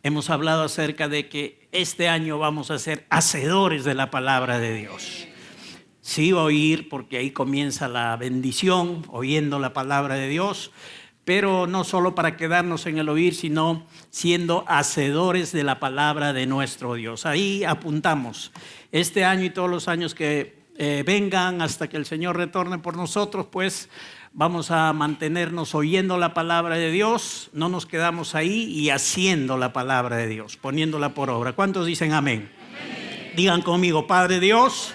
hemos hablado acerca de que este año vamos a ser hacedores de la palabra de Dios. Sí, oír, porque ahí comienza la bendición, oyendo la palabra de Dios, pero no solo para quedarnos en el oír, sino siendo hacedores de la palabra de nuestro Dios. Ahí apuntamos. Este año y todos los años que vengan hasta que el Señor retorne por nosotros, pues vamos a mantenernos oyendo la palabra de Dios, no nos quedamos ahí, y haciendo la palabra de Dios, poniéndola por obra. ¿Cuántos dicen amén? Amén. Digan conmigo: Padre Dios,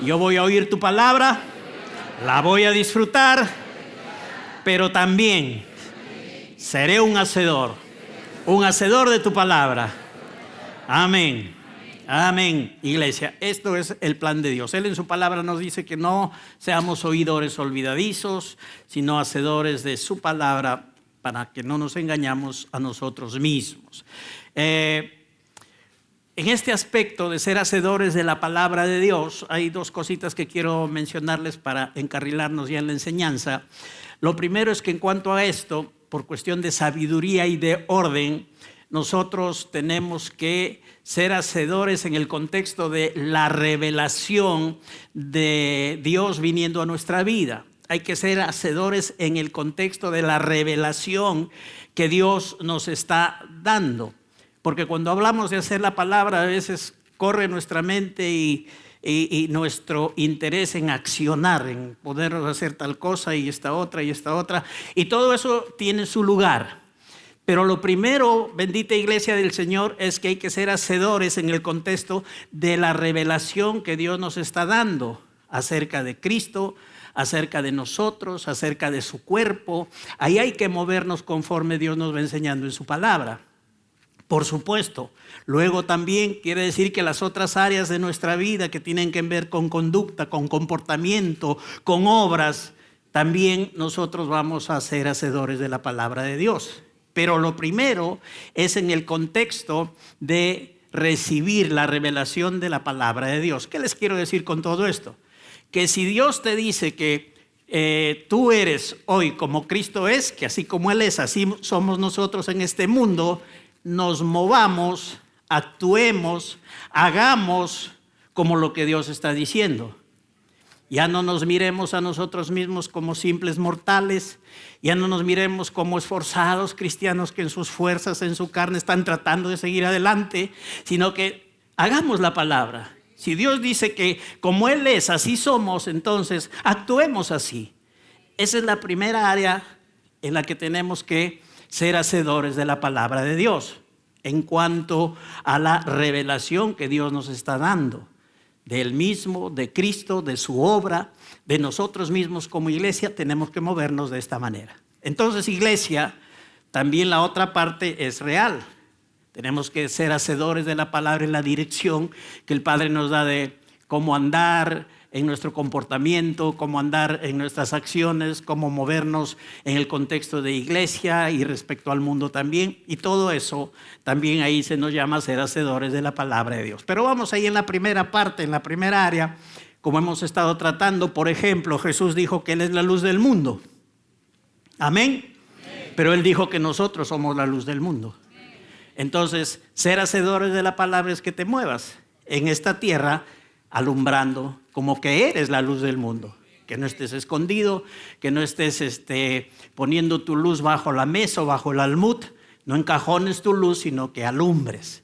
yo voy a oír tu palabra, la voy a disfrutar, pero también seré un hacedor de tu palabra. Amén. Amén, iglesia. Esto es el plan de Dios. Él en su palabra nos dice que no seamos oidores olvidadizos, sino hacedores de su palabra, para que no nos engañamos a nosotros mismos. En este aspecto de ser hacedores de la palabra de Dios, hay dos cositas que quiero mencionarles para encarrilarnos ya en la enseñanza. Lo primero es que en cuanto a esto, por cuestión de sabiduría y de orden, nosotros tenemos que ser hacedores en el contexto de la revelación de Dios viniendo a nuestra vida. Hay que ser hacedores en el contexto de la revelación que Dios nos está dando. Porque cuando hablamos de hacer la palabra, a veces corre nuestra mente y nuestro interés en accionar, en poder hacer tal cosa y esta otra, y todo eso tiene su lugar. Pero lo primero, bendita iglesia del Señor, es que hay que ser hacedores en el contexto de la revelación que Dios nos está dando acerca de Cristo, acerca de nosotros, acerca de su cuerpo. Ahí hay que movernos conforme Dios nos va enseñando en su palabra. Por supuesto, luego también quiere decir que las otras áreas de nuestra vida que tienen que ver con conducta, con comportamiento, con obras, también nosotros vamos a ser hacedores de la palabra de Dios. Pero lo primero es en el contexto de recibir la revelación de la palabra de Dios. ¿Qué les quiero decir con todo esto? Que si Dios te dice que tú eres hoy como Cristo es, que así como Él es, así somos nosotros en este mundo, nos movamos, actuemos, hagamos como lo que Dios está diciendo. Ya no nos miremos a nosotros mismos como simples mortales, ya no nos miremos como esforzados cristianos que en sus fuerzas, en su carne están tratando de seguir adelante, sino que hagamos la palabra. Si Dios dice que como Él es, así somos, entonces actuemos así. Esa es la primera área en la que tenemos que ser hacedores de la palabra de Dios, en cuanto a la revelación que Dios nos está dando. De Él mismo, de Cristo, de su obra, de nosotros mismos como iglesia, tenemos que movernos de esta manera. Entonces, iglesia, también la otra parte es real. Tenemos que ser hacedores de la palabra en la dirección que el Padre nos da de cómo andar en nuestro comportamiento, cómo andar en nuestras acciones, cómo movernos en el contexto de iglesia y respecto al mundo también. Y todo eso también ahí se nos llama ser hacedores de la palabra de Dios. Pero vamos ahí en la primera parte, en la primera área, como hemos estado tratando. Por ejemplo, Jesús dijo que Él es la luz del mundo. Amén. Pero Él dijo que nosotros somos la luz del mundo. Entonces, ser hacedores de la palabra es que te muevas en esta tierra alumbrando como que eres la luz del mundo, que no estés escondido, que no estés poniendo tu luz bajo la mesa o bajo el almud, no encajones tu luz, sino que alumbres.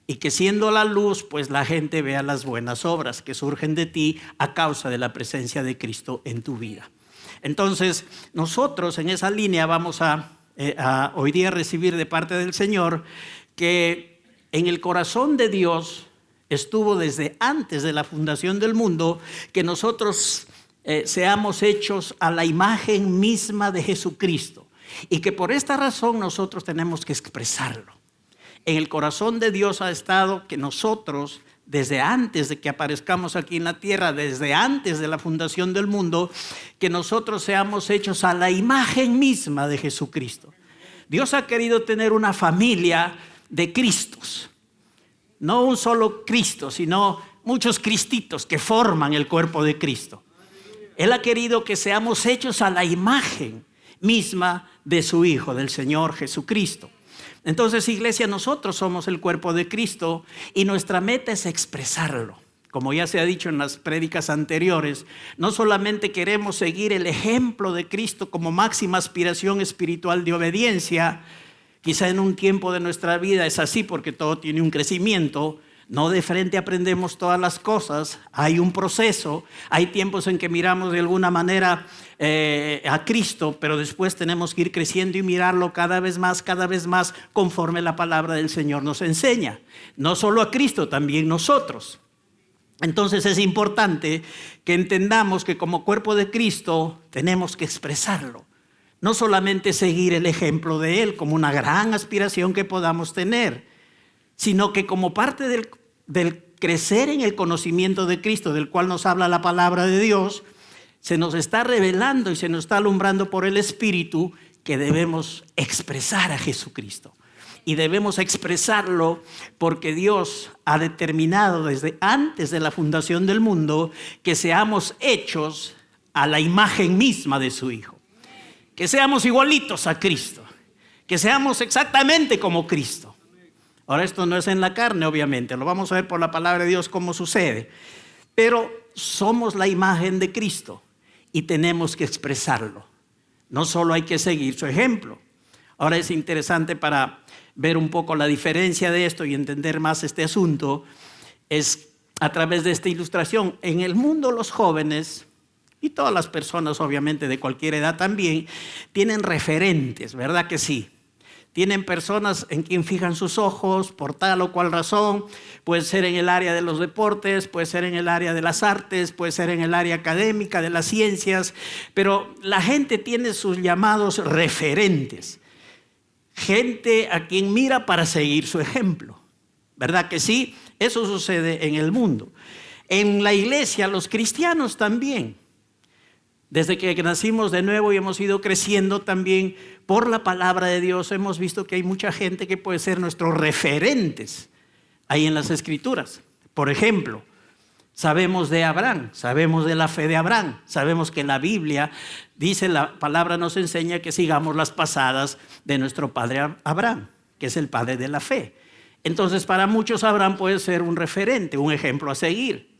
Y que siendo la luz, pues la gente vea las buenas obras que surgen de ti a causa de la presencia de Cristo en tu vida. Entonces, nosotros en esa línea vamos a hoy día recibir de parte del Señor que en el corazón de Dios estuvo desde antes de la fundación del mundo que nosotros seamos hechos a la imagen misma de Jesucristo, y que por esta razón nosotros tenemos que expresarlo. En el corazón de Dios ha estado que nosotros, desde antes de que aparezcamos aquí en la tierra, desde antes de la fundación del mundo, que nosotros seamos hechos a la imagen misma de Jesucristo. Dios ha querido tener una familia de Cristos. No un solo Cristo, sino muchos Cristitos que forman el cuerpo de Cristo. Él ha querido que seamos hechos a la imagen misma de su Hijo, del Señor Jesucristo. Entonces, iglesia, nosotros somos el cuerpo de Cristo y nuestra meta es expresarlo. Como ya se ha dicho en las prédicas anteriores, no solamente queremos seguir el ejemplo de Cristo como máxima aspiración espiritual de obediencia. Quizá en un tiempo de nuestra vida es así porque todo tiene un crecimiento. No de frente aprendemos todas las cosas, hay un proceso, hay tiempos en que miramos de alguna manera a Cristo, pero después tenemos que ir creciendo y mirarlo cada vez más, conforme la palabra del Señor nos enseña. No solo a Cristo, también nosotros. Entonces es importante que entendamos que como cuerpo de Cristo tenemos que expresarlo. No solamente seguir el ejemplo de Él como una gran aspiración que podamos tener, sino que como parte del crecer en el conocimiento de Cristo, del cual nos habla la palabra de Dios, se nos está revelando y se nos está alumbrando por el Espíritu que debemos expresar a Jesucristo. Y debemos expresarlo porque Dios ha determinado desde antes de la fundación del mundo que seamos hechos a la imagen misma de su Hijo. Que seamos igualitos a Cristo. Que seamos exactamente como Cristo. Ahora, esto no es en la carne, obviamente. Lo vamos a ver por la palabra de Dios cómo sucede. Pero somos la imagen de Cristo y tenemos que expresarlo. No solo hay que seguir su ejemplo. Ahora es interesante para ver un poco la diferencia de esto y entender más este asunto, es a través de esta ilustración. En el mundo los jóvenes, y todas las personas obviamente de cualquier edad también, tienen referentes, ¿verdad que sí? Tienen personas en quien fijan sus ojos por tal o cual razón. Puede ser en el área de los deportes, puede ser en el área de las artes, puede ser en el área académica, de las ciencias, pero la gente tiene sus llamados referentes. Gente a quien mira para seguir su ejemplo, ¿verdad que sí? Eso sucede en el mundo. En la iglesia, los cristianos también. Desde que nacimos de nuevo y hemos ido creciendo también por la palabra de Dios, hemos visto que hay mucha gente que puede ser nuestros referentes ahí en las Escrituras. Por ejemplo, sabemos de Abraham, sabemos de la fe de Abraham, sabemos que la Biblia dice, la palabra nos enseña que sigamos las pasadas de nuestro padre Abraham, que es el padre de la fe. Entonces, para muchos Abraham puede ser un referente, un ejemplo a seguir.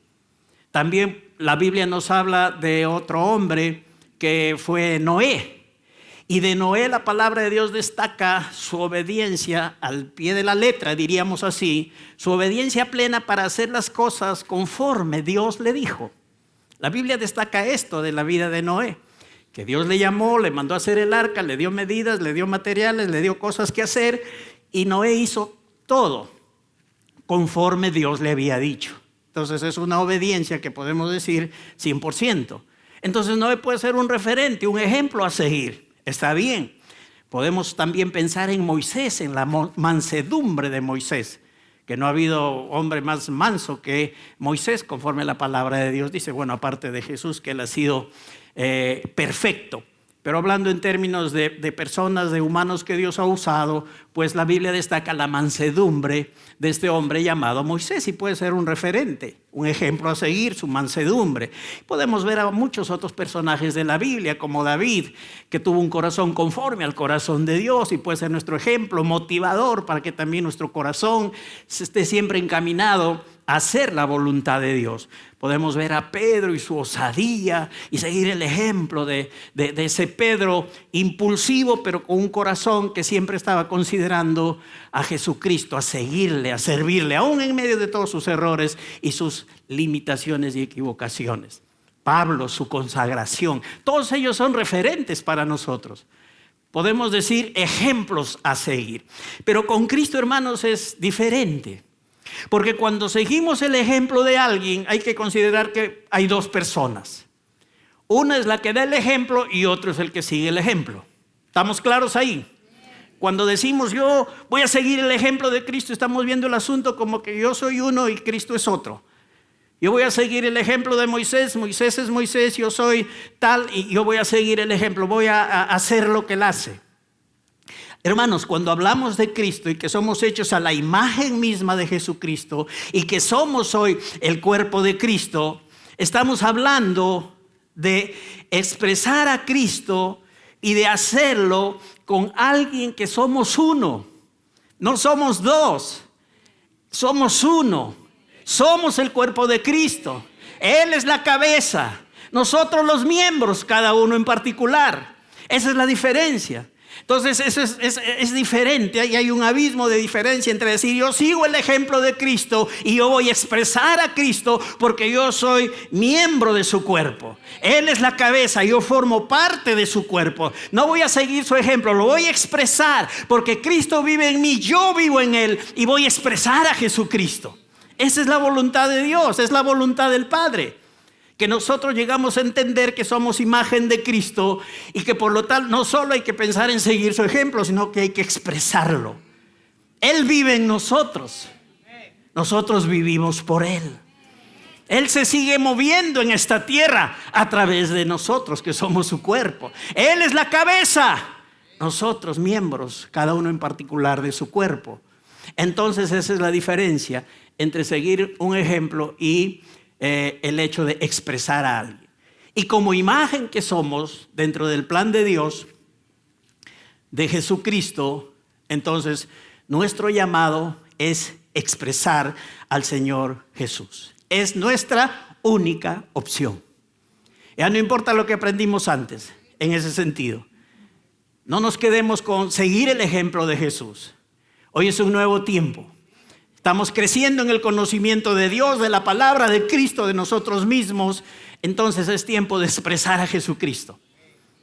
También la Biblia nos habla de otro hombre que fue Noé. Y de Noé la palabra de Dios destaca su obediencia al pie de la letra, diríamos así, su obediencia plena para hacer las cosas conforme Dios le dijo. La Biblia destaca esto de la vida de Noé, que Dios le llamó, le mandó a hacer el arca, le dio medidas, le dio materiales, le dio cosas que hacer, y Noé hizo todo conforme Dios le había dicho. Entonces es una obediencia que podemos decir 100%. Entonces Noé puede ser un referente, un ejemplo a seguir. Está bien. Podemos también pensar en Moisés, en la mansedumbre de Moisés, que no ha habido hombre más manso que Moisés, conforme la palabra de Dios dice. Bueno, aparte de Jesús, que él ha sido perfecto. Pero hablando en términos de personas, de humanos que Dios ha usado, pues la Biblia destaca la mansedumbre de este hombre llamado Moisés y puede ser un referente, un ejemplo a seguir, su mansedumbre. Podemos ver a muchos otros personajes de la Biblia, como David, que tuvo un corazón conforme al corazón de Dios y puede ser nuestro ejemplo motivador para que también nuestro corazón esté siempre encaminado a hacer la voluntad de Dios. Podemos ver a Pedro y su osadía y seguir el ejemplo de ese Pedro impulsivo, pero con un corazón que siempre estaba considerando a Jesucristo, a seguirle, a servirle, aún en medio de todos sus errores y sus limitaciones y equivocaciones. Pablo, su consagración, todos ellos son referentes para nosotros. Podemos decir ejemplos a seguir. Pero con Cristo, hermanos, es diferente. Porque cuando seguimos el ejemplo de alguien, hay que considerar que hay dos personas. Una es la que da el ejemplo y otro es el que sigue el ejemplo. ¿Estamos claros ahí? Cuando decimos yo voy a seguir el ejemplo de Cristo, estamos viendo el asunto como que yo soy uno y Cristo es otro. Yo voy a seguir el ejemplo de Moisés, Moisés es Moisés, yo soy tal y yo voy a seguir el ejemplo, voy a hacer lo que él hace. Hermanos, cuando hablamos de Cristo y que somos hechos a la imagen misma de Jesucristo y que somos hoy el cuerpo de Cristo, estamos hablando de expresar a Cristo y de hacerlo con alguien que somos uno. No somos dos, somos uno. Somos el cuerpo de Cristo. Él es la cabeza, nosotros los miembros, cada uno en particular. Esa es la diferencia. Entonces eso es diferente. Hay un abismo de diferencia entre decir yo sigo el ejemplo de Cristo y yo voy a expresar a Cristo porque yo soy miembro de su cuerpo. Él es la cabeza, yo formo parte de su cuerpo. No voy a seguir su ejemplo, lo voy a expresar porque Cristo vive en mí, yo vivo en Él y voy a expresar a Jesucristo. Esa es la voluntad de Dios, es la voluntad del Padre. Que nosotros llegamos a entender que somos imagen de Cristo y que por lo tal no solo hay que pensar en seguir su ejemplo, sino que hay que expresarlo. Él vive en nosotros. Nosotros vivimos por Él. Él se sigue moviendo en esta tierra a través de nosotros, que somos su cuerpo. Él es la cabeza. Nosotros, miembros, cada uno en particular de su cuerpo. Entonces esa es la diferencia entre seguir un ejemplo y el hecho de expresar a alguien. Y como imagen que somos dentro del plan de Dios, de Jesucristo, entonces nuestro llamado es expresar al Señor Jesús. Es nuestra única opción. Ya no importa lo que aprendimos antes, en ese sentido. No nos quedemos con seguir el ejemplo de Jesús. Hoy es un nuevo tiempo. Estamos creciendo en el conocimiento de Dios, de la palabra de Cristo, de nosotros mismos. Entonces es tiempo de expresar a Jesucristo.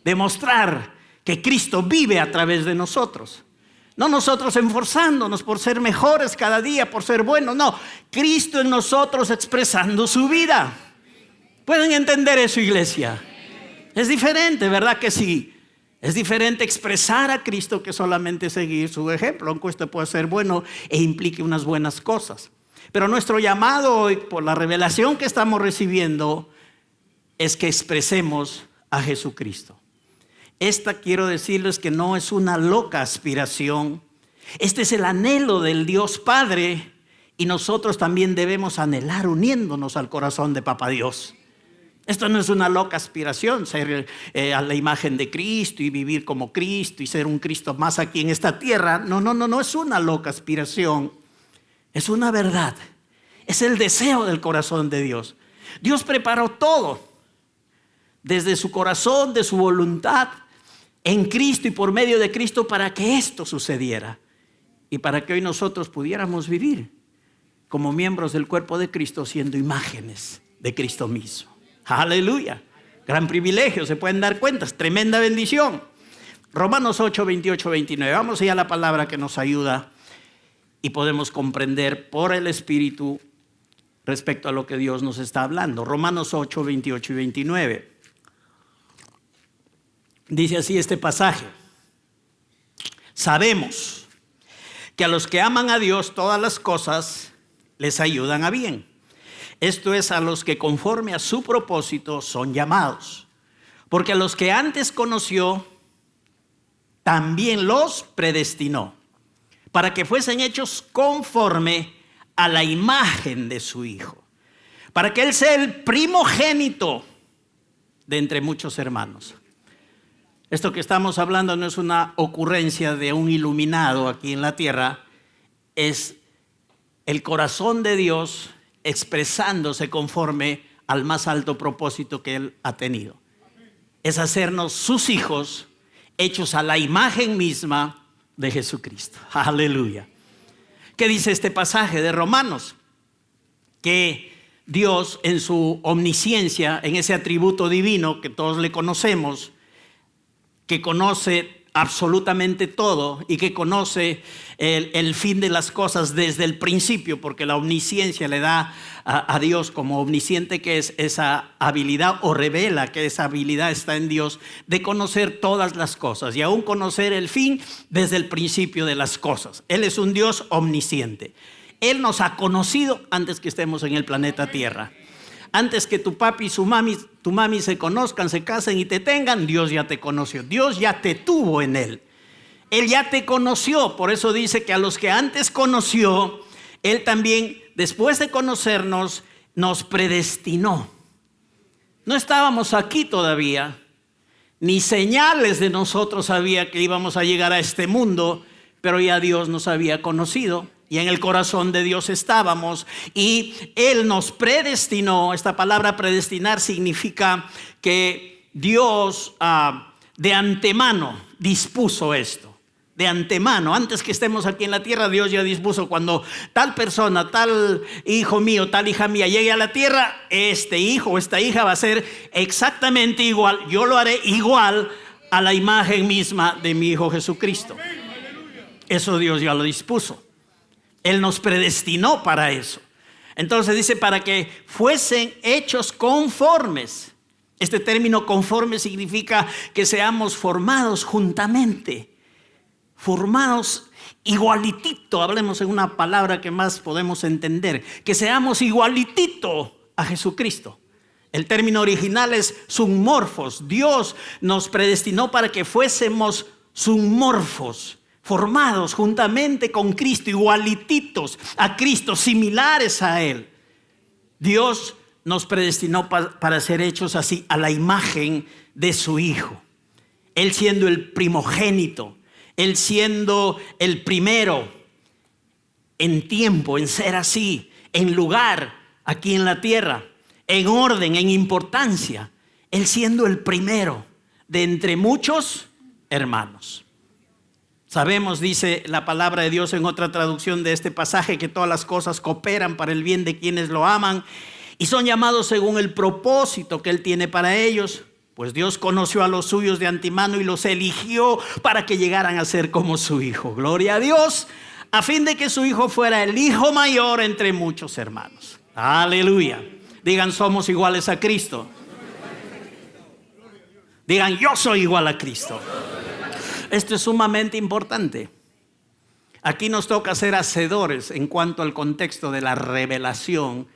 Demostrar que Cristo vive a través de nosotros. No nosotros esforzándonos por ser mejores cada día, por ser buenos. No, Cristo en nosotros expresando su vida. ¿Pueden entender eso, iglesia? Es diferente, ¿verdad que sí? Es diferente expresar a Cristo que solamente seguir su ejemplo, aunque esto puede ser bueno e implique unas buenas cosas. Pero nuestro llamado hoy, por la revelación que estamos recibiendo, es que expresemos a Jesucristo. Esta quiero decirles que no es una loca aspiración. Este es el anhelo del Dios Padre y nosotros también debemos anhelar uniéndonos al corazón de Papá Dios. Esto no es una loca aspiración, ser a la imagen de Cristo y vivir como Cristo y ser un Cristo más aquí en esta tierra. No es una loca aspiración. Es una verdad. Es el deseo del corazón de Dios. Dios preparó todo desde su corazón, de su voluntad, en Cristo y por medio de Cristo para que esto sucediera y para que hoy nosotros pudiéramos vivir como miembros del cuerpo de Cristo siendo imágenes de Cristo mismo. Aleluya, gran privilegio, se pueden dar cuenta, es tremenda bendición. Romanos 8, 28, 29, vamos allá a la palabra que nos ayuda y podemos comprender por el Espíritu respecto a lo que Dios nos está hablando. Romanos 8, 28 y 29. Dice así este pasaje: sabemos que a los que aman a Dios todas las cosas les ayudan a bien. Esto es, a los que conforme a su propósito son llamados. Porque a los que antes conoció, también los predestinó, para que fuesen hechos conforme a la imagen de su Hijo, para que Él sea el primogénito de entre muchos hermanos. Esto que estamos hablando no es una ocurrencia de un iluminado aquí en la tierra, es el corazón de Dios expresándose conforme al más alto propósito que Él ha tenido. Es hacernos sus hijos, hechos a la imagen misma de Jesucristo. Aleluya. ¿Qué dice este pasaje de Romanos? Que Dios en su omnisciencia, en ese atributo divino que todos le conocemos, que conoce absolutamente todo y que conoce el fin de las cosas desde el principio, porque la omnisciencia le da a Dios, como omnisciente que es, esa habilidad, o revela que esa habilidad está en Dios de conocer todas las cosas y aún conocer el fin desde el principio de las cosas. Él es un Dios omnisciente. Él nos ha conocido antes que estemos en el planeta Tierra. Antes que tu papi y tu mami se conozcan, se casen y te tengan, Dios ya te conoció. Dios ya te tuvo en Él. Él ya te conoció. Por eso dice que a los que antes conoció, Él también, después de conocernos, nos predestinó. No estábamos aquí todavía, ni señales de nosotros había que íbamos a llegar a este mundo, pero ya Dios nos había conocido y en el corazón de Dios estábamos y Él nos predestinó. Esta palabra predestinar significa que Dios de antemano dispuso esto. De antemano, antes que estemos aquí en la tierra, Dios ya dispuso: cuando tal persona, tal hijo mío, tal hija mía llegue a la tierra, este hijo o esta hija va a ser exactamente igual. Yo lo haré igual a la imagen misma de mi Hijo Jesucristo. Eso Dios ya lo dispuso. Él nos predestinó para eso. Entonces dice: para que fuesen hechos conformes. Este término conforme significa que seamos formados juntamente, formados igualitito. Hablemos en una palabra que más podemos entender: que seamos igualitito a Jesucristo. El término original es zoomorphos. Dios nos predestinó para que fuésemos zoomorphos, formados juntamente con Cristo, igualititos a Cristo, similares a Él. Dios nos predestinó para ser hechos así, a la imagen de su Hijo. Él siendo el primogénito, Él siendo el primero en tiempo, en ser así, en lugar aquí en la tierra, en orden, en importancia. Él siendo el primero de entre muchos hermanos. Sabemos, dice la palabra de Dios en otra traducción de este pasaje, que todas las cosas cooperan para el bien de quienes lo aman y son llamados según el propósito que Él tiene para ellos. Pues Dios conoció a los suyos de antemano y los eligió para que llegaran a ser como su Hijo. Gloria a Dios, a fin de que su Hijo fuera el hijo mayor entre muchos hermanos. Aleluya. Digan: somos iguales a Cristo. Digan: yo soy igual a Cristo. Esto es sumamente importante. Aquí nos toca ser hacedores en cuanto al contexto de la revelación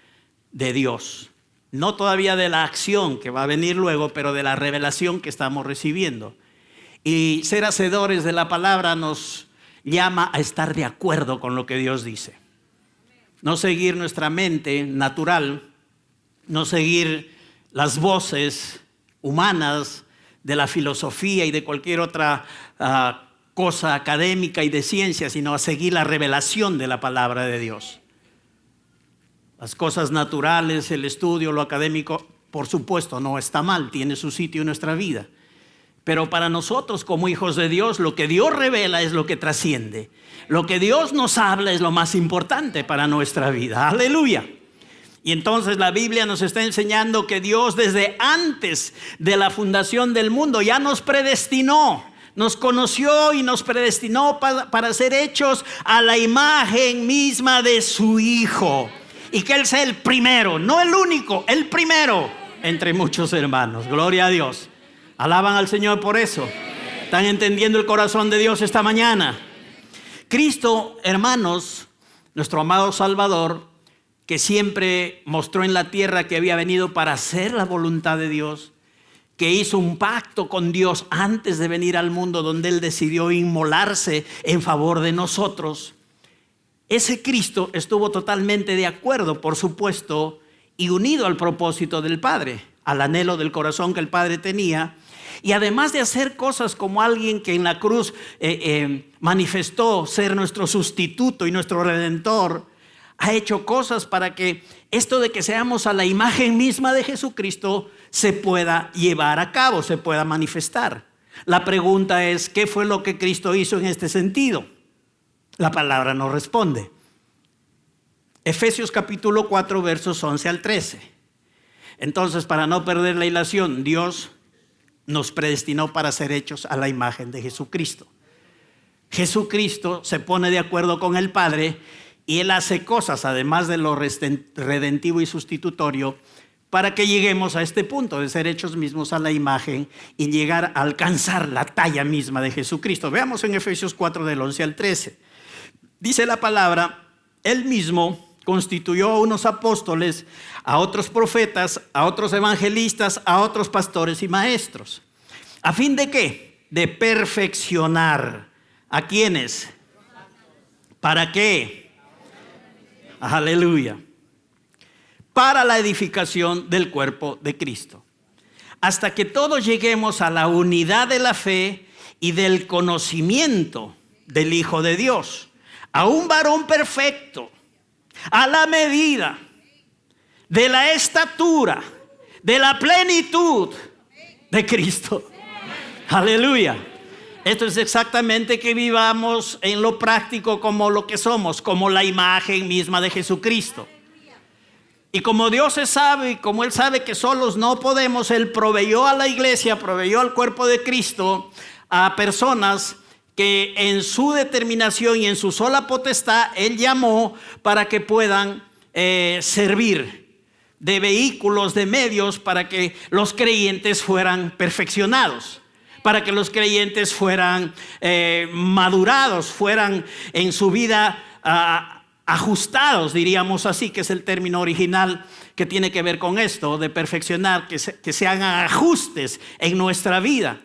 de Dios. No todavía de la acción que va a venir luego, pero de la revelación que estamos recibiendo. Y ser hacedores de la palabra nos llama a estar de acuerdo con lo que Dios dice. No seguir nuestra mente natural, no seguir las voces humanas de la filosofía y de cualquier otra cosa académica y de ciencia, sino a seguir la revelación de la palabra de Dios. Las cosas naturales, el estudio, lo académico, por supuesto, no está mal, tiene su sitio en nuestra vida. Pero para nosotros como hijos de Dios, lo que Dios revela es lo que trasciende. Lo que Dios nos habla es lo más importante para nuestra vida. Aleluya. Y entonces la Biblia nos está enseñando que Dios desde antes de la fundación del mundo ya nos predestinó, nos conoció y nos predestinó para ser hechos a la imagen misma de su Hijo. Y que Él sea el primero, no el único, el primero entre muchos hermanos. Gloria a Dios. Alaban al Señor por eso. ¿Están entendiendo el corazón de Dios esta mañana? Cristo, hermanos, nuestro amado Salvador, que siempre mostró en la tierra que había venido para hacer la voluntad de Dios, que hizo un pacto con Dios antes de venir al mundo, donde Él decidió inmolarse en favor de nosotros. Ese Cristo estuvo totalmente de acuerdo, por supuesto, y unido al propósito del Padre, al anhelo del corazón que el Padre tenía. Y además de hacer cosas como alguien que en la cruz manifestó ser nuestro sustituto y nuestro redentor, ha hecho cosas para que esto de que seamos a la imagen misma de Jesucristo se pueda llevar a cabo, se pueda manifestar. La pregunta es: ¿qué fue lo que Cristo hizo en este sentido? La palabra nos responde. Efesios capítulo 4, versos 11 al 13. Entonces, para no perder la hilación, Dios nos predestinó para ser hechos a la imagen de Jesucristo. Jesucristo se pone de acuerdo con el Padre y Él hace cosas, además de lo redentivo y sustitutorio, para que lleguemos a este punto de ser hechos mismos a la imagen y llegar a alcanzar la talla misma de Jesucristo. Veamos en Efesios 4, del 11 al 13. Dice la palabra: Él mismo constituyó a unos apóstoles, a otros profetas, a otros evangelistas, a otros pastores y maestros. ¿A fin de qué? De perfeccionar. ¿A quiénes? ¿Para qué? Aleluya. Para la edificación del cuerpo de Cristo, hasta que todos lleguemos a la unidad de la fe y del conocimiento del Hijo de Dios, a un varón perfecto, a la medida de la estatura, de la plenitud de Cristo. Aleluya. Esto es exactamente que vivamos en lo práctico como lo que somos, como la imagen misma de Jesucristo. Y como Dios es sabio y como Él sabe que solos no podemos, Él proveyó a la iglesia, proveyó al cuerpo de Cristo a personas que en su determinación y en su sola potestad Él llamó para que puedan servir de vehículos, de medios para que los creyentes fueran perfeccionados, para que los creyentes fueran madurados, fueran en su vida ajustados, diríamos así, que es el término original que tiene que ver con esto, de perfeccionar, que se hagan ajustes en nuestra vida.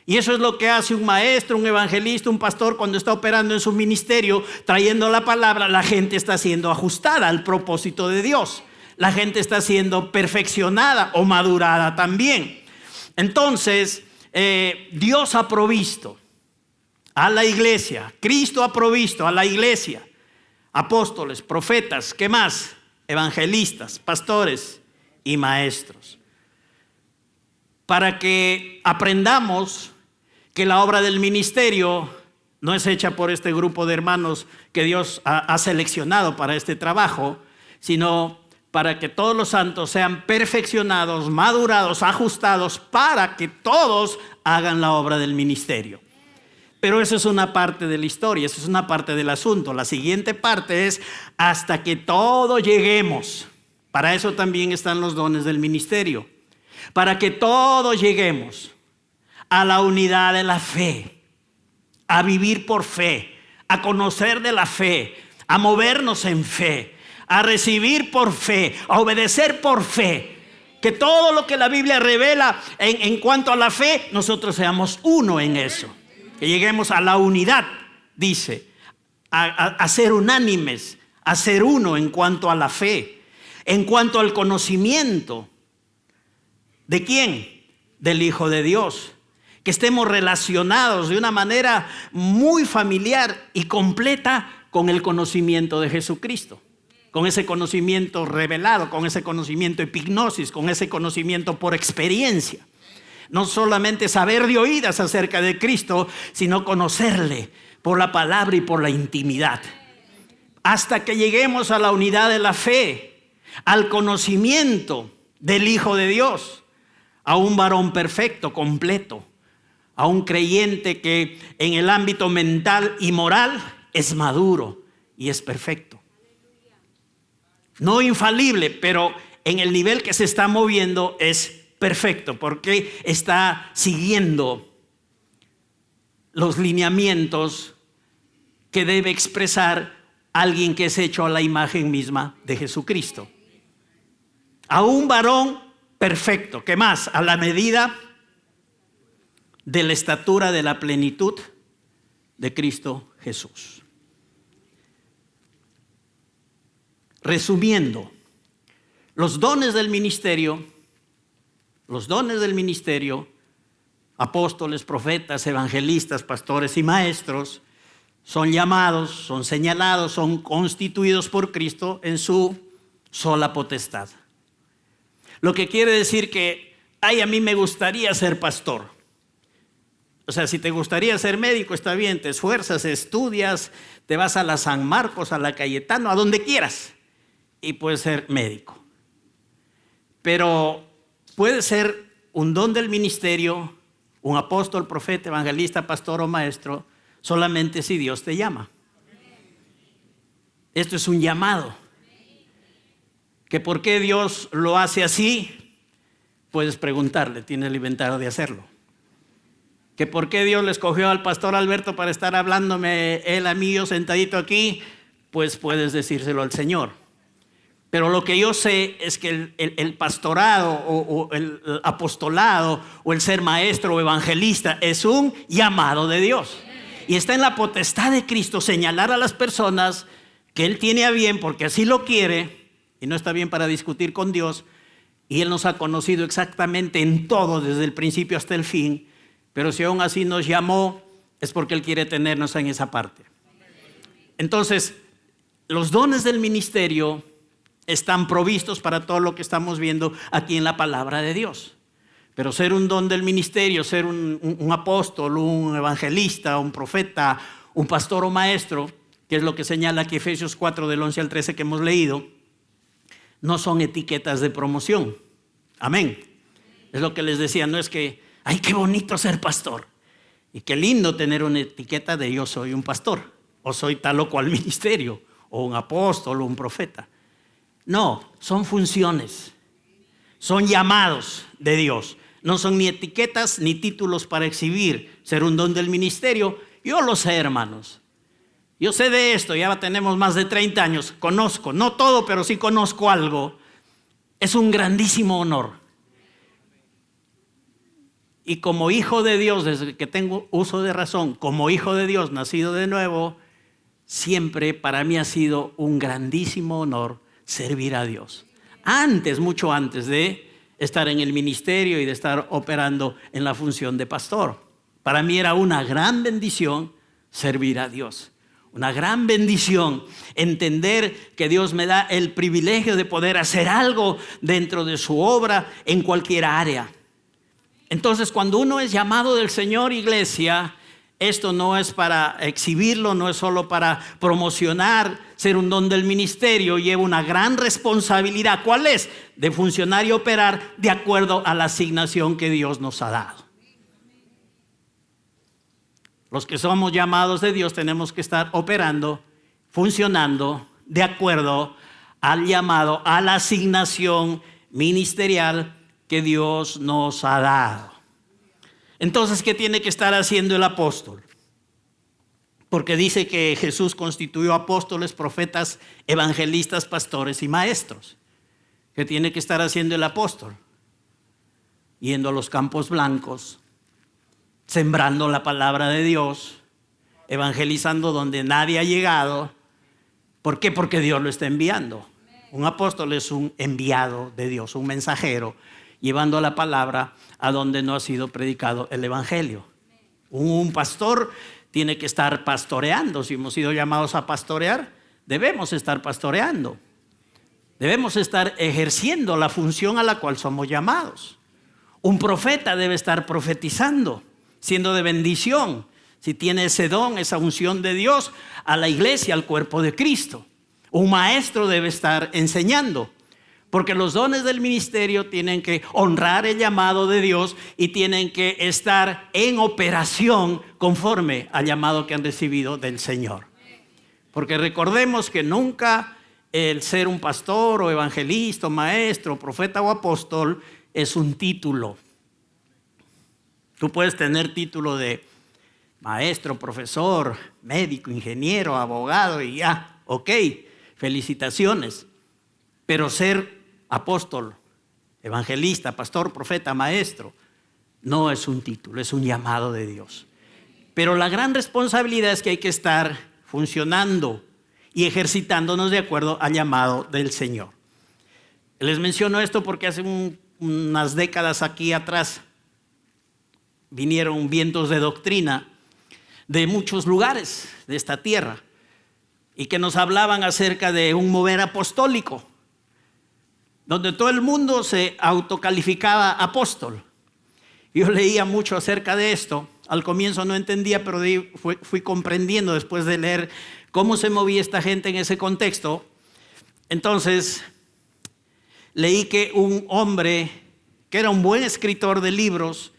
Y eso es lo que hace un maestro, un evangelista, un pastor cuando está operando en su ministerio, trayendo la palabra. La gente está siendo ajustada al propósito de Dios. La gente está siendo perfeccionada o madurada también. Entonces, Dios ha provisto a la iglesia, Cristo ha provisto a la iglesia, apóstoles, profetas, ¿qué más? Evangelistas, pastores y maestros. Para que aprendamos que la obra del ministerio no es hecha por este grupo de hermanos que Dios ha seleccionado para este trabajo, sino para que todos los santos sean perfeccionados, madurados, ajustados, para que todos hagan la obra del ministerio. Pero eso es una parte de la historia, eso es una parte del asunto. La siguiente parte es hasta que todos lleguemos. Para eso también están los dones del ministerio. Para que todos lleguemos a la unidad de la fe, a vivir por fe, a conocer de la fe, a movernos en fe, a recibir por fe, a obedecer por fe. Que todo lo que la Biblia revela en cuanto a la fe, nosotros seamos uno en eso. Que lleguemos a la unidad, dice, a ser unánimes, a ser uno en cuanto a la fe, en cuanto al conocimiento. ¿De quién? Del Hijo de Dios. Que estemos relacionados de una manera muy familiar y completa con el conocimiento de Jesucristo. Con ese conocimiento revelado, con ese conocimiento epignosis, con ese conocimiento por experiencia. No solamente saber de oídas acerca de Cristo, sino conocerle por la palabra y por la intimidad. Hasta que lleguemos a la unidad de la fe, al conocimiento del Hijo de Dios, a un varón perfecto, completo, a un creyente que en el ámbito mental y moral es maduro y es perfecto. No infalible, pero en el nivel que se está moviendo es perfecto, porque está siguiendo los lineamientos que debe expresar alguien que es hecho a la imagen misma de Jesucristo. A un varón perfecto, ¿qué más? A la medida de la estatura de la plenitud de Cristo Jesús. Resumiendo, los dones del ministerio, apóstoles, profetas, evangelistas, pastores y maestros, son llamados, son señalados, son constituidos por Cristo en su sola potestad. Lo que quiere decir que, a mí me gustaría ser pastor. O sea, si te gustaría ser médico, está bien, te esfuerzas, estudias, te vas a la San Marcos, a la Cayetano, a donde quieras, y puedes ser médico. Pero puede ser un don del ministerio, un apóstol, profeta, evangelista, pastor o maestro, solamente si Dios te llama. Esto es un llamado. ¿Que por qué Dios lo hace así? Puedes preguntarle, tiene el inventario de hacerlo. ¿Que por qué Dios le escogió al pastor Alberto para estar hablándome él a mí, yo sentadito aquí? Pues puedes decírselo al Señor. Pero lo que yo sé es que el pastorado o el apostolado o el ser maestro o evangelista es un llamado de Dios. Y está en la potestad de Cristo señalar a las personas que Él tiene a bien, porque así lo quiere, y no está bien para discutir con Dios. Y Él nos ha conocido exactamente en todo, desde el principio hasta el fin. Pero si aún así nos llamó, es porque Él quiere tenernos en esa parte. Entonces, los dones del ministerio están provistos para todo lo que estamos viendo aquí en la palabra de Dios. Pero ser un don del ministerio, ser un apóstol, un evangelista, un profeta, un pastor o maestro, que es lo que señala aquí Efesios 4 del 11 al 13 que hemos leído, no son etiquetas de promoción. Amén. Es lo que les decía, no es que, ay, qué bonito ser pastor. Y qué lindo tener una etiqueta de yo soy un pastor, o soy tal o cual ministerio, o un apóstol o un profeta. No, son funciones, son llamados de Dios. No son ni etiquetas ni títulos para exhibir ser un don del ministerio. Yo lo sé, hermanos. Yo sé de esto, ya tenemos más de 30 años. Conozco, no todo, pero sí conozco algo. Es un grandísimo honor. Y como hijo de Dios, desde que tengo uso de razón, como hijo de Dios, nacido de nuevo, siempre para mí ha sido un grandísimo honor servir a Dios. Antes, mucho antes de estar en el ministerio y de estar operando en la función de pastor. Para mí era una gran bendición servir a Dios. Una gran bendición entender que Dios me da el privilegio de poder hacer algo dentro de su obra en cualquier área. Entonces, cuando uno es llamado del Señor, iglesia, esto no es para exhibirlo, no es solo para promocionar, ser un don del ministerio. Lleva una gran responsabilidad. ¿Cuál es? De funcionar y operar de acuerdo a la asignación que Dios nos ha dado. Los que somos llamados de Dios tenemos que estar operando, funcionando de acuerdo al llamado, a la asignación ministerial que Dios nos ha dado. Entonces, ¿qué tiene que estar haciendo el apóstol? Porque dice que Jesús constituyó apóstoles, profetas, evangelistas, pastores y maestros. ¿Qué tiene que estar haciendo el apóstol? Yendo a los campos blancos, sembrando la palabra de Dios, evangelizando donde nadie ha llegado. ¿Por qué? Porque Dios lo está enviando. Un apóstol es un enviado de Dios, un mensajero, llevando la palabra a donde no ha sido predicado el evangelio. Un pastor tiene que estar pastoreando. Si hemos sido llamados a pastorear, debemos estar pastoreando. Debemos estar ejerciendo la función a la cual somos llamados. Un profeta debe estar profetizando, siendo de bendición, si tiene ese don, esa unción de Dios, a la iglesia, al cuerpo de Cristo. Un maestro debe estar enseñando, porque los dones del ministerio tienen que honrar el llamado de Dios y tienen que estar en operación conforme al llamado que han recibido del Señor. Porque recordemos que nunca el ser un pastor o evangelista, o maestro, profeta o apóstol es un título. Tú puedes tener título de maestro, profesor, médico, ingeniero, abogado y ya, ok, felicitaciones. Pero ser apóstol, evangelista, pastor, profeta, maestro, no es un título, es un llamado de Dios. Pero la gran responsabilidad es que hay que estar funcionando y ejercitándonos de acuerdo al llamado del Señor. Les menciono esto porque hace unas décadas aquí atrás vinieron vientos de doctrina de muchos lugares de esta tierra y que nos hablaban acerca de un mover apostólico, donde todo el mundo se autocalificaba apóstol. Yo leía mucho acerca de esto. Al comienzo no entendía, pero fui comprendiendo después de leer cómo se movía esta gente en ese contexto. Entonces, leí que un hombre que era un buen escritor de libros,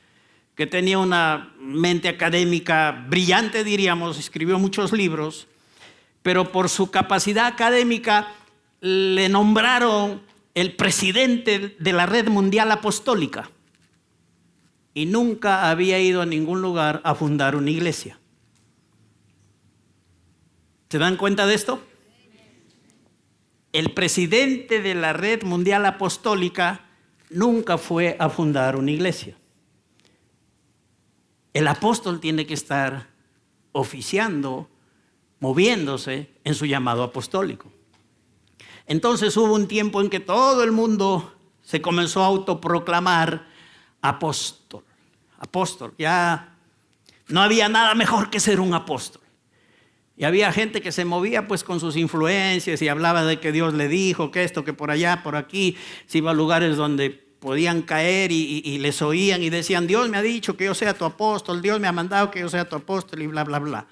que tenía una mente académica brillante, diríamos, escribió muchos libros, pero por su capacidad académica le nombraron el presidente de la Red Mundial Apostólica y nunca había ido a ningún lugar a fundar una iglesia. ¿Se dan cuenta de esto? El presidente de la Red Mundial Apostólica nunca fue a fundar una iglesia. El apóstol tiene que estar oficiando, moviéndose en su llamado apostólico. Entonces hubo un tiempo en que todo el mundo se comenzó a autoproclamar apóstol. Ya No había nada mejor que ser un apóstol. Y había gente que se movía pues con sus influencias y hablaba de que Dios le dijo que esto, que por allá, por aquí. Se iba a lugares donde podían caer y les oían y decían: Dios me ha dicho que yo sea tu apóstol, Dios me ha mandado que yo sea tu apóstol y bla, bla, bla.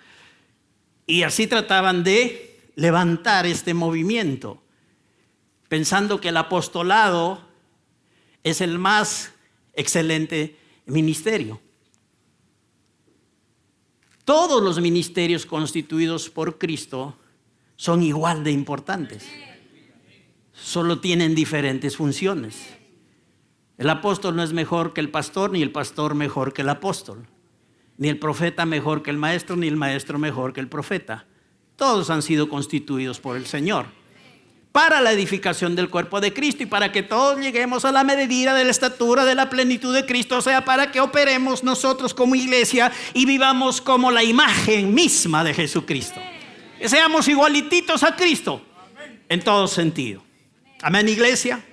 Y así trataban de levantar este movimiento, pensando que el apostolado es el más excelente ministerio. Todos los ministerios constituidos por Cristo son igual de importantes. Solo tienen diferentes funciones. El apóstol no es mejor que el pastor, ni el pastor mejor que el apóstol. Ni el profeta mejor que el maestro, ni el maestro mejor que el profeta. Todos han sido constituidos por el Señor para la edificación del cuerpo de Cristo y para que todos lleguemos a la medida de la estatura de la plenitud de Cristo, o sea, para que operemos nosotros como iglesia y vivamos como la imagen misma de Jesucristo. Que seamos igualititos a Cristo en todo sentido. Amén, iglesia.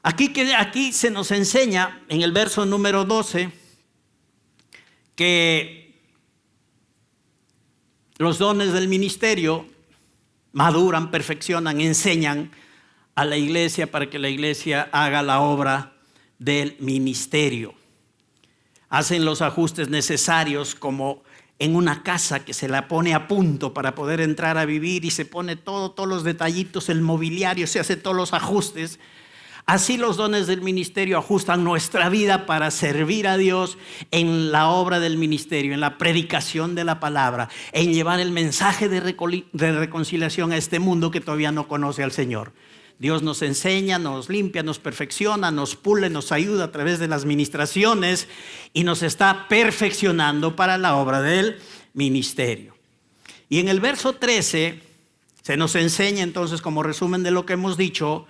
Aquí se nos enseña en el verso número 12 que los dones del ministerio maduran, perfeccionan, enseñan a la iglesia para que la iglesia haga la obra del ministerio. Hacen los ajustes necesarios, como en una casa que se la pone a punto para poder entrar a vivir y se pone todos los detallitos, el mobiliario, se hace todos los ajustes. Así los dones del ministerio ajustan nuestra vida para servir a Dios en la obra del ministerio, en la predicación de la palabra, en llevar el mensaje de reconciliación a este mundo que todavía no conoce al Señor. Dios nos enseña, nos limpia, nos perfecciona, nos pule, nos ayuda a través de las ministraciones y nos está perfeccionando para la obra del ministerio. Y en el verso 13 se nos enseña entonces, como resumen de lo que hemos dicho,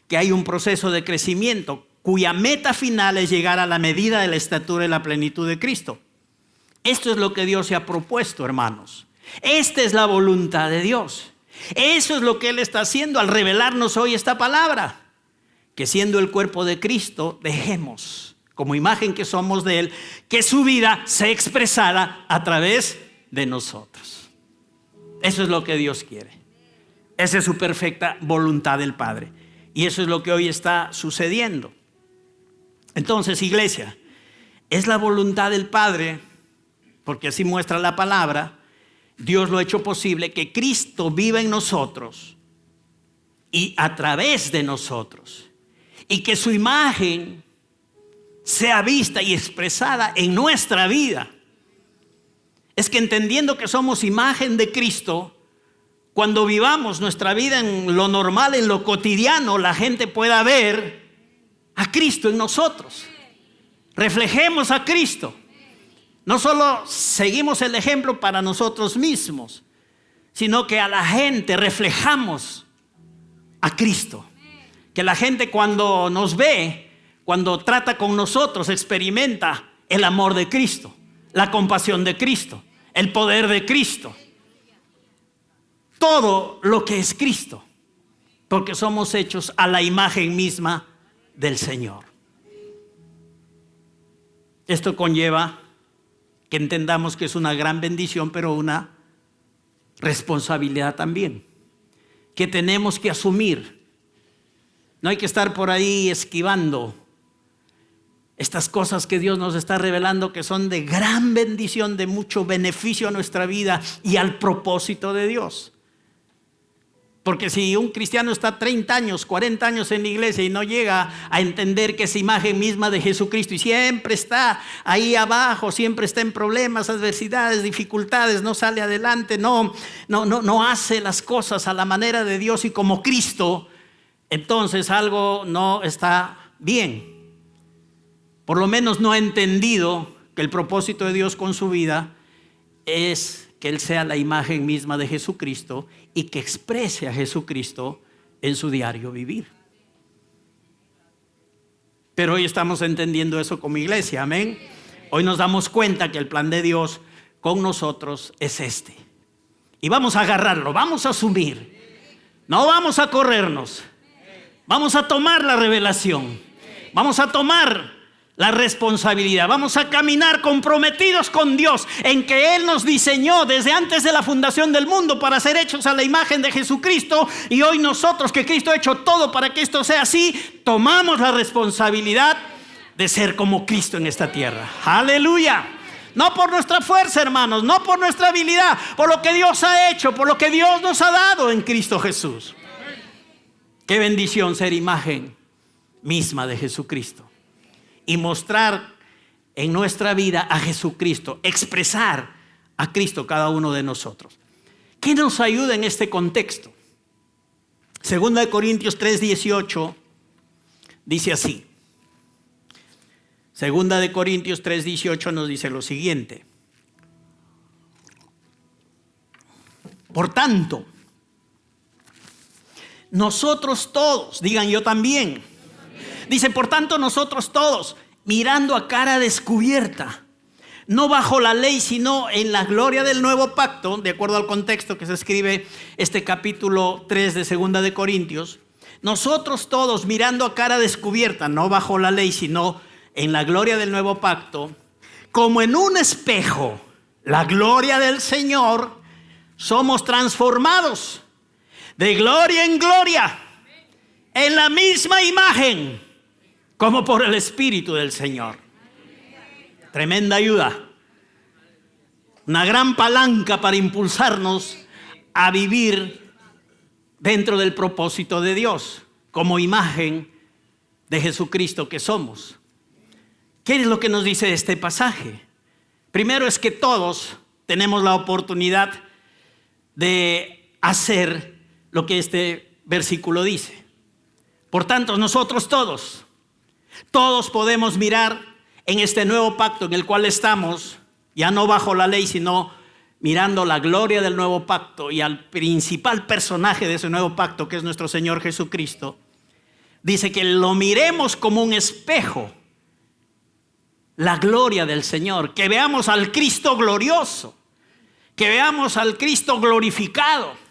que hay un proceso de crecimiento cuya meta final es llegar a la medida de la estatura y la plenitud de Cristo. Esto es lo que Dios se ha propuesto, hermanos. Esta es la voluntad de Dios. Eso es lo que Él está haciendo al revelarnos hoy esta palabra. Que siendo el cuerpo de Cristo, dejemos, como imagen que somos de Él, que su vida se expresara a través de nosotros. Eso es lo que Dios quiere. Esa es su perfecta voluntad del Padre. Y eso es lo que hoy está sucediendo. Entonces, iglesia, es la voluntad del Padre, porque así muestra la palabra. Dios lo ha hecho posible que Cristo viva en nosotros y a través de nosotros, y que su imagen sea vista y expresada en nuestra vida. Es que entendiendo que somos imagen de Cristo, cuando vivamos nuestra vida en lo normal, en lo cotidiano, la gente pueda ver a Cristo en nosotros. Reflejemos a Cristo. No solo seguimos el ejemplo para nosotros mismos, sino que a la gente reflejamos a Cristo. Que la gente cuando nos ve, cuando trata con nosotros, experimenta el amor de Cristo, la compasión de Cristo, el poder de Cristo. Todo lo que es Cristo, porque somos hechos a la imagen misma del Señor. Esto conlleva que entendamos que es una gran bendición, pero una responsabilidad también, que tenemos que asumir. No hay que estar por ahí esquivando estas cosas que Dios nos está revelando, que son de gran bendición, de mucho beneficio a nuestra vida y al propósito de Dios. Porque si un cristiano está 30 años, 40 años en la iglesia y no llega a entender que es imagen misma de Jesucristo y siempre está ahí abajo, siempre está en problemas, adversidades, dificultades, no sale adelante, no hace las cosas a la manera de Dios y como Cristo, entonces algo no está bien. Por lo menos no ha entendido que el propósito de Dios con su vida es que Él sea la imagen misma de Jesucristo y que exprese a Jesucristo en su diario vivir. Pero hoy estamos entendiendo eso como iglesia, amén. Hoy nos damos cuenta que el plan de Dios con nosotros es este. Y vamos a agarrarlo, vamos a asumir. No vamos a corrernos. Vamos a tomar la revelación. Vamos a tomar la responsabilidad. Vamos a caminar comprometidos con Dios en que Él nos diseñó desde antes de la fundación del mundo para ser hechos a la imagen de Jesucristo. Y hoy nosotros, que Cristo ha hecho todo para que esto sea así, tomamos la responsabilidad de ser como Cristo en esta tierra. ¡Aleluya! No por nuestra fuerza, hermanos, no por nuestra habilidad, por lo que Dios ha hecho, por lo que Dios nos ha dado en Cristo Jesús. Qué bendición ser imagen misma de Jesucristo y mostrar en nuestra vida a Jesucristo, expresar a Cristo cada uno de nosotros. ¿Qué nos ayuda en este contexto? Segunda de Corintios 3:18 dice así. Segunda de Corintios 3:18 nos dice lo siguiente: por tanto, nosotros todos, digan yo también. Dice, por tanto, nosotros todos, mirando a cara descubierta, no bajo la ley, sino en la gloria del nuevo pacto, de acuerdo al contexto que se escribe este capítulo 3 de Segunda de Corintios, nosotros todos, mirando a cara descubierta, no bajo la ley, sino en la gloria del nuevo pacto, como en un espejo, la gloria del Señor, somos transformados de gloria en gloria, en la misma imagen, como por el Espíritu del Señor. Tremenda ayuda. Una gran palanca para impulsarnos a vivir dentro del propósito de Dios, como imagen de Jesucristo que somos. ¿Qué es lo que nos dice este pasaje? Primero es que todos tenemos la oportunidad de hacer lo que este versículo dice. Por tanto, nosotros todos podemos mirar en este nuevo pacto en el cual estamos, ya no bajo la ley, sino mirando la gloria del nuevo pacto y al principal personaje de ese nuevo pacto, que es nuestro Señor Jesucristo. Dice que lo miremos como un espejo, la gloria del Señor, que veamos al Cristo glorioso, que veamos al Cristo glorificado,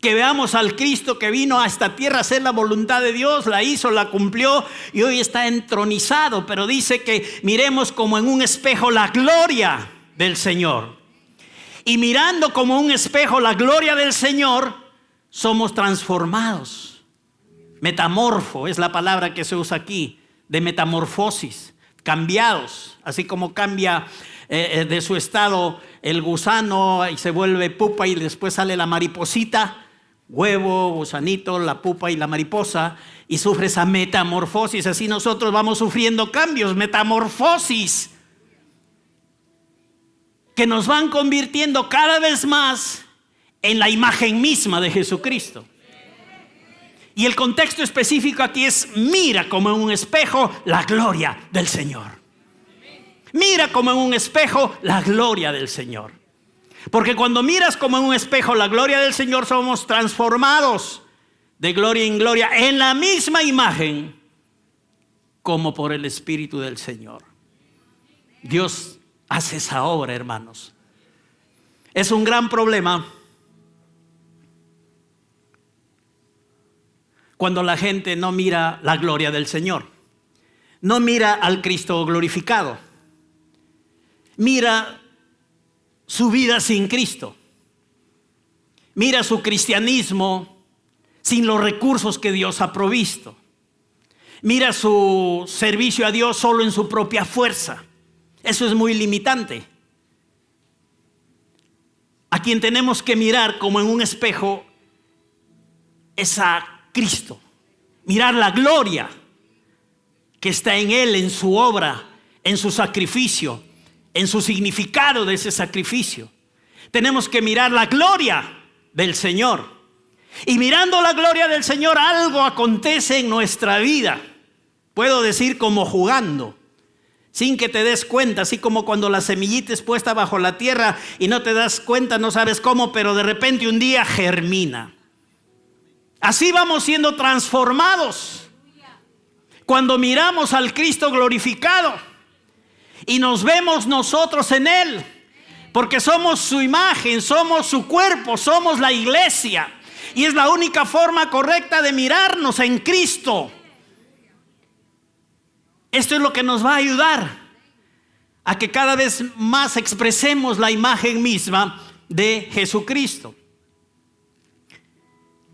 que veamos al Cristo que vino a esta tierra a hacer la voluntad de Dios, la hizo, la cumplió y hoy está entronizado. Pero dice que miremos como en un espejo la gloria del Señor. Y mirando como un espejo la gloria del Señor, somos transformados. Metamorfo es la palabra que se usa aquí, de metamorfosis, cambiados, así como cambia de su estado el gusano y se vuelve pupa y después sale la mariposita, huevo, gusanito, la pupa y la mariposa, y sufre esa metamorfosis. Así nosotros vamos sufriendo cambios, metamorfosis, que nos van convirtiendo cada vez más en la imagen misma de Jesucristo. Y el contexto específico aquí es: mira como en un espejo la gloria del Señor. Mira como en un espejo la gloria del Señor. Porque cuando miras como en un espejo la gloria del Señor, somos transformados de gloria en gloria en la misma imagen, como por el Espíritu del Señor. Dios hace esa obra, hermanos. Es un gran problema cuando la gente no mira la gloria del Señor, no mira al Cristo glorificado, mira su vida sin Cristo, mira su cristianismo sin los recursos que Dios ha provisto, mira su servicio a Dios solo en su propia fuerza. Eso es muy limitante. A quien tenemos que mirar como en un espejo es a Cristo, mirar la gloria que está en Él, en su obra, en su sacrificio, en su significado de ese sacrificio. Tenemos que mirar la gloria del Señor. Y mirando la gloria del Señor, algo acontece en nuestra vida. Puedo decir como jugando, sin que te des cuenta, así como cuando la semillita es puesta bajo la tierra y no te das cuenta, no sabes cómo, pero de repente un día germina. Así vamos siendo transformados cuando miramos al Cristo glorificado y nos vemos nosotros en Él, porque somos su imagen, somos su cuerpo, somos la iglesia, y es la única forma correcta de mirarnos en Cristo. Esto es lo que nos va a ayudar a que cada vez más expresemos la imagen misma de Jesucristo.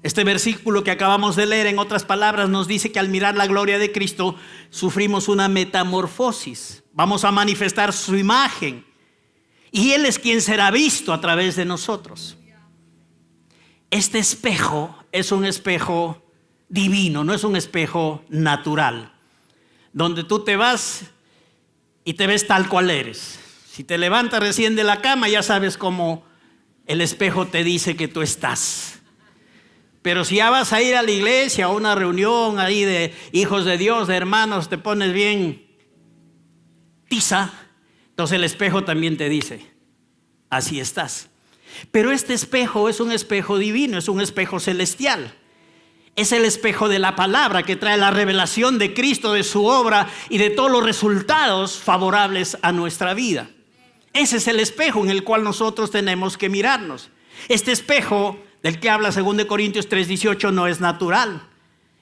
Este versículo que acabamos de leer, en otras palabras, nos dice que al mirar la gloria de Cristo sufrimos una metamorfosis. Vamos a manifestar su imagen y Él es quien será visto a través de nosotros. Este espejo es un espejo divino, no es un espejo natural, donde tú te vas y te ves tal cual eres. Si te levantas recién de la cama, ya sabes cómo el espejo te dice que tú estás. Pero si ya vas a ir a la iglesia, a una reunión ahí de hijos de Dios, de hermanos, te pones bien tiza, entonces el espejo también te dice, así estás. Pero este espejo es un espejo divino, es un espejo celestial. Es el espejo de la palabra que trae la revelación de Cristo, de su obra y de todos los resultados favorables a nuestra vida. Ese es el espejo en el cual nosotros tenemos que mirarnos. Este espejo del que habla 2 Corintios 3:18 no es natural.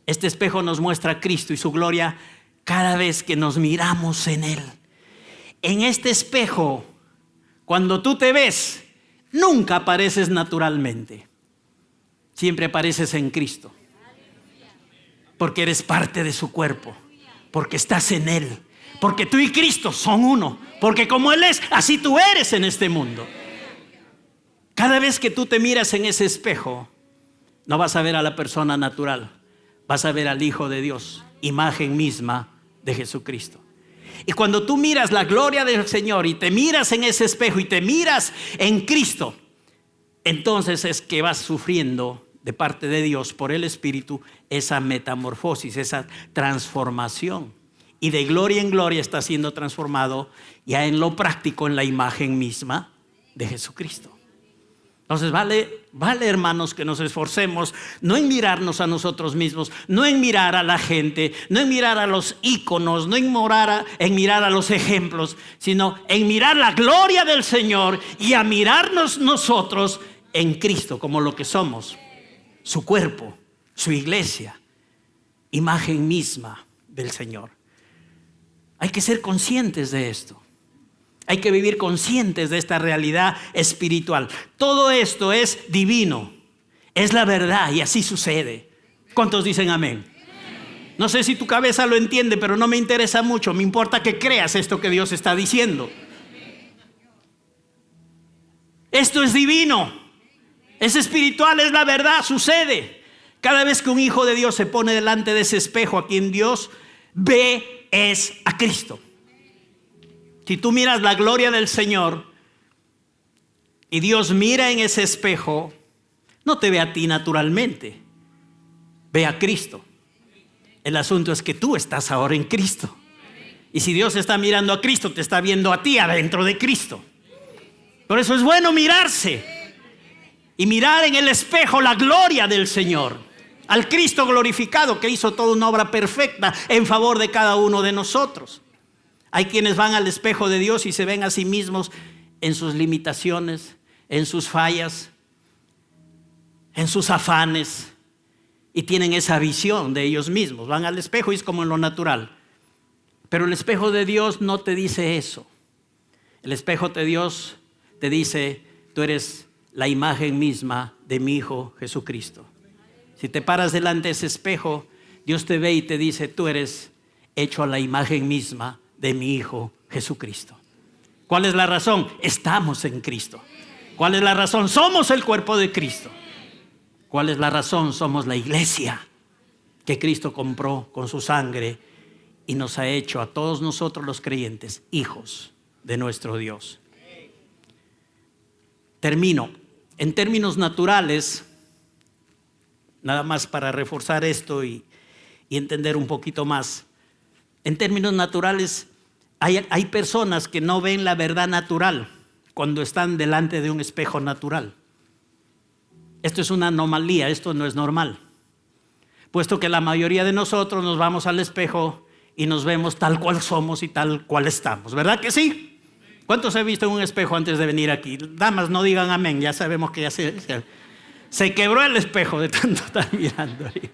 Este espejo nos muestra a Cristo y su gloria cada vez que nos miramos en Él. En este espejo, cuando tú te ves, nunca apareces naturalmente. Siempre apareces en Cristo. Porque eres parte de su cuerpo. Porque estás en Él. Porque tú y Cristo son uno. Porque como Él es, así tú eres en este mundo. Cada vez que tú te miras en ese espejo, no vas a ver a la persona natural, vas a ver al Hijo de Dios, imagen misma de Jesucristo. Y cuando tú miras la gloria del Señor y te miras en ese espejo y te miras en Cristo, entonces es que vas sufriendo de parte de Dios por el Espíritu esa metamorfosis, esa transformación. Y de gloria en gloria está siendo transformado ya en lo práctico, en la imagen misma de Jesucristo. Entonces vale hermanos que nos esforcemos no en mirarnos a nosotros mismos, no en mirar a la gente, no en mirar a los íconos, no en mirar a los ejemplos, sino en mirar la gloria del Señor y a mirarnos nosotros en Cristo como lo que somos, su cuerpo, su iglesia, imagen misma del Señor. Hay que ser conscientes de esto. Hay que vivir conscientes de esta realidad espiritual. Todo esto es divino, es la verdad y así sucede. ¿Cuántos dicen amén? No sé si tu cabeza lo entiende, pero no me interesa mucho. Me importa que creas esto que Dios está diciendo. Esto es divino, es espiritual, es la verdad, sucede. Cada vez que un hijo de Dios se pone delante de ese espejo, a quien Dios ve es a Cristo. Si tú miras la gloria del Señor y Dios mira en ese espejo, no te ve a ti naturalmente, ve a Cristo. El asunto es que tú estás ahora en Cristo. Y si Dios está mirando a Cristo, te está viendo a ti adentro de Cristo. Por eso es bueno mirarse y mirar en el espejo la gloria del Señor, al Cristo glorificado que hizo toda una obra perfecta en favor de cada uno de nosotros. Hay quienes van al espejo de Dios y se ven a sí mismos en sus limitaciones, en sus fallas, en sus afanes, y tienen esa visión de ellos mismos. Van al espejo y es como en lo natural. Pero el espejo de Dios no te dice eso. El espejo de Dios te dice, tú eres la imagen misma de mi Hijo Jesucristo. Si te paras delante de ese espejo, Dios te ve y te dice, tú eres hecho a la imagen misma de mi Hijo Jesucristo. ¿Cuál es la razón? Estamos en Cristo. ¿Cuál es la razón? Somos el cuerpo de Cristo. ¿Cuál es la razón? Somos la iglesia que Cristo compró con su sangre y nos ha hecho a todos nosotros los creyentes hijos de nuestro Dios. Termino. En términos naturales, nada más para reforzar esto y entender un poquito más. En términos naturales, hay personas que no ven la verdad natural cuando están delante de un espejo natural. Esto es una anomalía, esto no es normal. Puesto que la mayoría de nosotros nos vamos al espejo y nos vemos tal cual somos y tal cual estamos. ¿Verdad que sí? ¿Cuántos he visto en un espejo antes de venir aquí? Damas, no digan amén, ya sabemos que ya se quebró el espejo de tanto estar mirando ahí.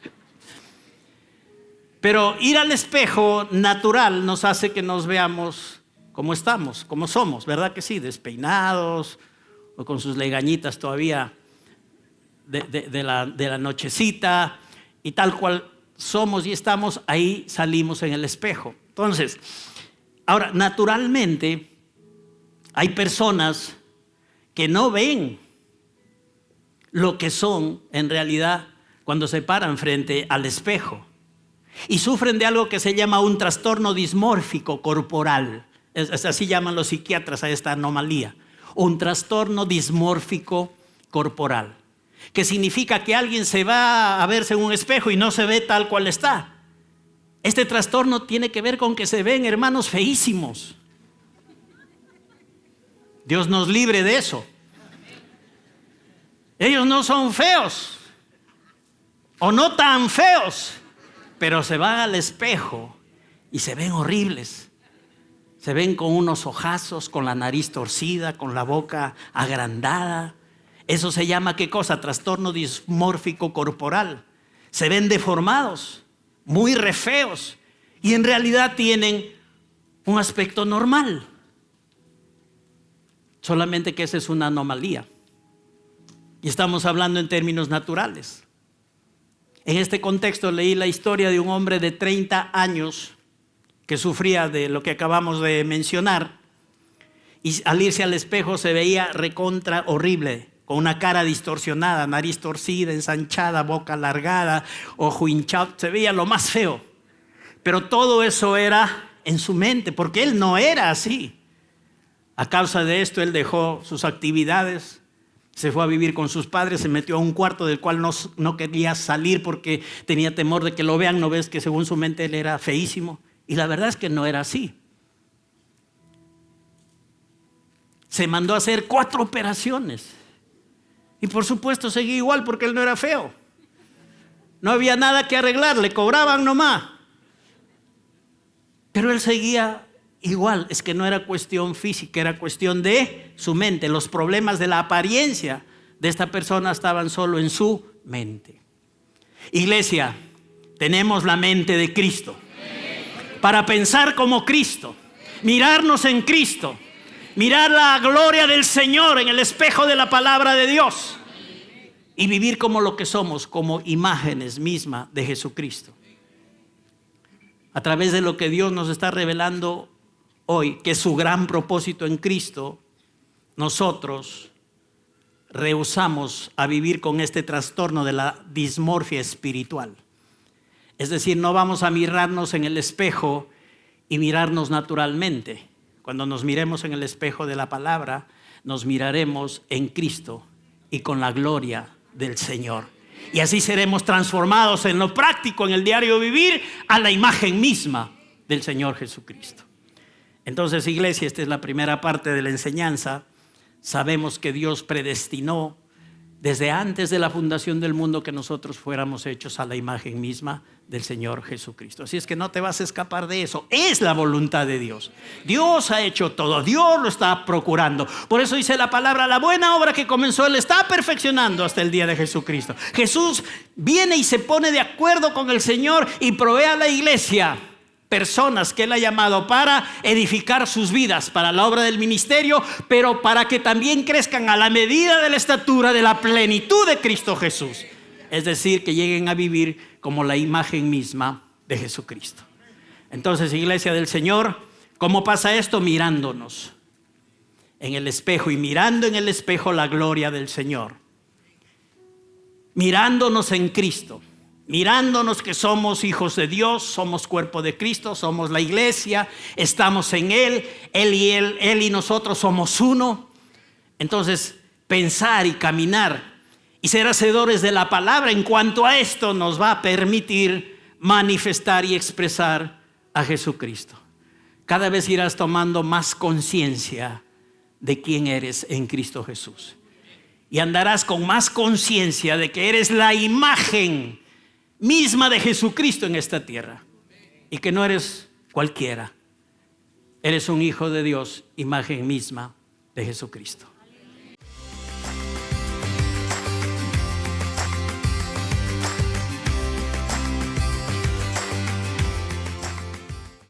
Pero ir al espejo natural nos hace que nos veamos como estamos, como somos, ¿verdad que sí? Despeinados o con sus legañitas todavía de la nochecita, y tal cual somos y estamos, ahí salimos en el espejo. Entonces, ahora, naturalmente, hay personas que no ven lo que son en realidad cuando se paran frente al espejo y sufren de algo que se llama un trastorno dismórfico corporal. Así llaman los psiquiatras a esta anomalía, un trastorno dismórfico corporal, que significa que alguien se va a verse en un espejo y no se ve tal cual está. Este trastorno tiene que ver con que se ven hermanos feísimos. Dios nos libre de eso. Ellos no son feos o no tan feos, pero se van al espejo y se ven horribles. Se ven con unos ojazos, con la nariz torcida, con la boca agrandada. Eso se llama, ¿qué cosa? Trastorno dismórfico corporal. Se ven deformados, muy re feos, y en realidad tienen un aspecto normal. Solamente que esa es una anomalía. Y estamos hablando en términos naturales. En este contexto leí la historia de un hombre de 30 años que sufría de lo que acabamos de mencionar, y al irse al espejo se veía recontra horrible, con una cara distorsionada, nariz torcida, ensanchada, boca alargada, ojo hinchado, se veía lo más feo. Pero todo eso era en su mente, porque él no era así. A causa de esto, él dejó sus actividades, se fue a vivir con sus padres, se metió a un cuarto del cual no quería salir porque tenía temor de que lo vean. ¿No ves que según su mente él era feísimo? Y la verdad es que no era así. Se mandó a hacer 4 operaciones. Y por supuesto seguía igual porque él no era feo. No había nada que arreglar, le cobraban nomás. Pero él seguía igual. Es que no era cuestión física, era cuestión de su mente. Los problemas de la apariencia de esta persona estaban solo en su mente. Iglesia, tenemos la mente de Cristo. Para pensar como Cristo, mirarnos en Cristo, mirar la gloria del Señor en el espejo de la palabra de Dios y vivir como lo que somos, como imágenes mismas de Jesucristo. A través de lo que Dios nos está revelando hoy, que es su gran propósito en Cristo, nosotros rehusamos a vivir con este trastorno de la dismorfia espiritual. Es decir, no vamos a mirarnos en el espejo y mirarnos naturalmente. Cuando nos miremos en el espejo de la palabra, nos miraremos en Cristo y con la gloria del Señor. Y así seremos transformados en lo práctico, en el diario vivir, a la imagen misma del Señor Jesucristo. Entonces, iglesia, esta es la primera parte de la enseñanza. Sabemos que Dios predestinó desde antes de la fundación del mundo que nosotros fuéramos hechos a la imagen misma del Señor Jesucristo. Así es que no te vas a escapar de eso. Es la voluntad de Dios. Dios ha hecho todo. Dios lo está procurando. Por eso dice la palabra, la buena obra que comenzó Él está perfeccionando hasta el día de Jesucristo. Jesús viene y se pone de acuerdo con el Señor y provee a la iglesia personas que Él ha llamado para edificar sus vidas, para la obra del ministerio, pero para que también crezcan a la medida de la estatura de la plenitud de Cristo Jesús. Es decir, que lleguen a vivir como la imagen misma de Jesucristo. Entonces, iglesia del Señor, ¿cómo pasa esto? Mirándonos en el espejo y mirando en el espejo la gloria del Señor. Mirándonos en Cristo. Mirándonos que somos hijos de Dios, somos cuerpo de Cristo, somos la iglesia, estamos en Él y nosotros somos uno. Entonces, pensar y caminar y ser hacedores de la palabra en cuanto a esto nos va a permitir manifestar y expresar a Jesucristo. Cada vez irás tomando más conciencia de quién eres en Cristo Jesús. Y andarás con más conciencia de que eres la imagen misma de Jesucristo en esta tierra y que no eres cualquiera, eres un hijo de Dios, imagen misma de Jesucristo.